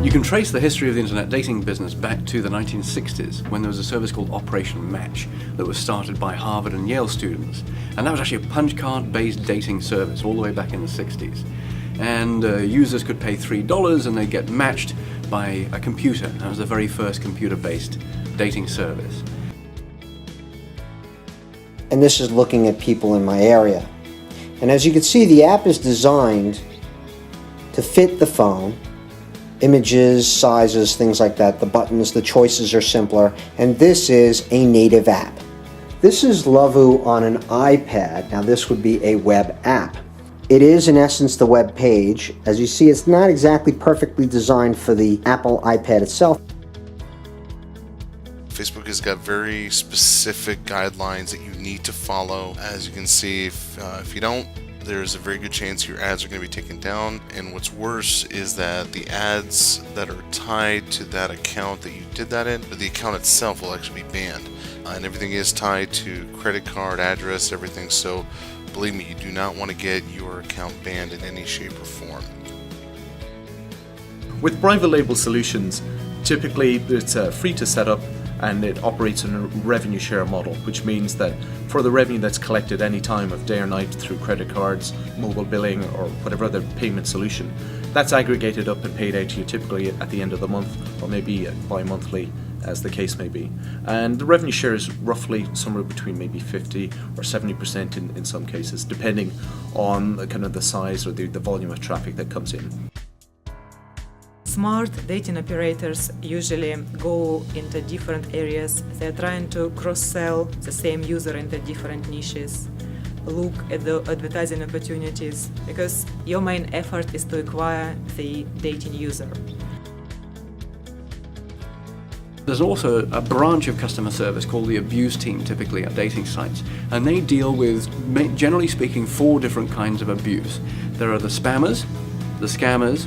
You can trace the history of the internet dating business back to the 1960s, when there was a service called Operation Match that was started by Harvard and Yale students. And that was actually a punch card-based dating service all the way back in the 60s. And users could pay $3 and they'd get matched by a computer. That was the very first computer-based dating service. And this is looking at people in my area. And as you can see, the app is designed to fit the phone. Images, sizes, things like that. The buttons, the choices are simpler. And this is a native app. This is Lovoo on an iPad. Now this would be a web app. It is in essence the web page. As you see, it's not exactly perfectly designed for the Apple iPad itself. Facebook has got very specific guidelines that you need to follow. As you can see, if you don't, there's a very good chance your ads are going to be taken down. And what's worse is that the ads that are tied to that account that you did that in, the account itself will actually be banned. And everything is tied to credit card, address, everything. So believe me, you do not want to get your account banned in any shape or form. With private label solutions, typically it's free to set up, and it operates on a revenue share model, which means that for the revenue that's collected any time of day or night through credit cards, mobile billing, or whatever other payment solution, that's aggregated up and paid out to you typically at the end of the month, or maybe bi-monthly, as the case may be. And the revenue share is roughly somewhere between maybe 50 or 70% in some cases, depending on kind of the size or the volume of traffic that comes in. Smart dating operators usually go into different areas. They're trying to cross-sell the same user into different niches, look at the advertising opportunities, because your main effort is to acquire the dating user. There's also a branch of customer service called the abuse team, typically at dating sites, and they deal with, generally speaking, 4 different kinds of abuse. There are the spammers, the scammers,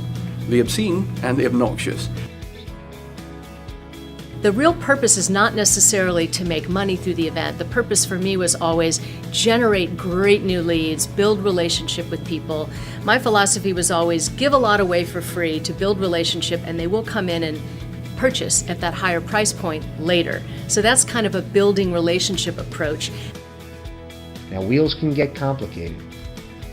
the obscene, and the obnoxious. The real purpose is not necessarily to make money through the event. The purpose for me was always generate great new leads, build relationship with people. My philosophy was always give a lot away for free to build relationship, and they will come in and purchase at that higher price point later. So that's kind of a building relationship approach. Now wheels can get complicated.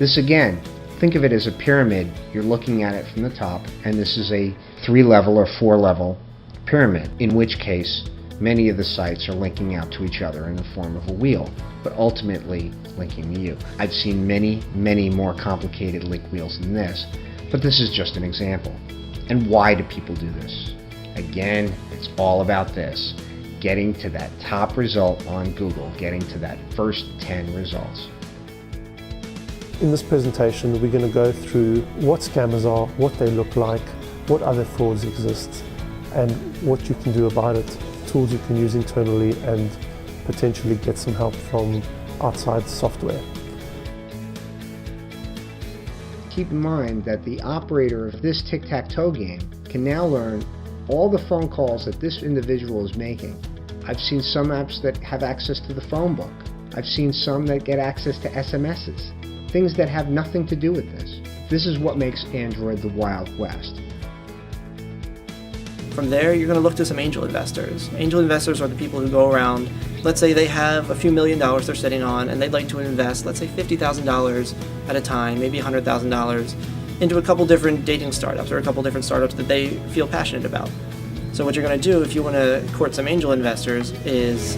This again, think of it as a pyramid. You're looking at it from the top, and this is a 3-level or 4-level pyramid, in which case many of the sites are linking out to each other in the form of a wheel, but ultimately linking to you. I've seen many, many more complicated link wheels than this, but this is just an example. And why do people do this? Again, it's all about this, getting to that top result on Google, getting to that first 10 results. In this presentation, we're going to go through what scammers are, what they look like, what other frauds exist, and what you can do about it, tools you can use internally, and potentially get some help from outside software. Keep in mind that the operator of this tic-tac-toe game can now learn all the phone calls that this individual is making. I've seen some apps that have access to the phone book. I've seen some that get access to SMSs. Things that have nothing to do with this. This is what makes Android the Wild West. From there, you're going to look to some angel investors. Angel investors are the people who go around, let's say they have a few $1 million they're sitting on, and they'd like to invest, let's say $50,000 at a time, maybe $100,000, into a couple different dating startups or a couple different startups that they feel passionate about. So what you're going to do if you want to court some angel investors is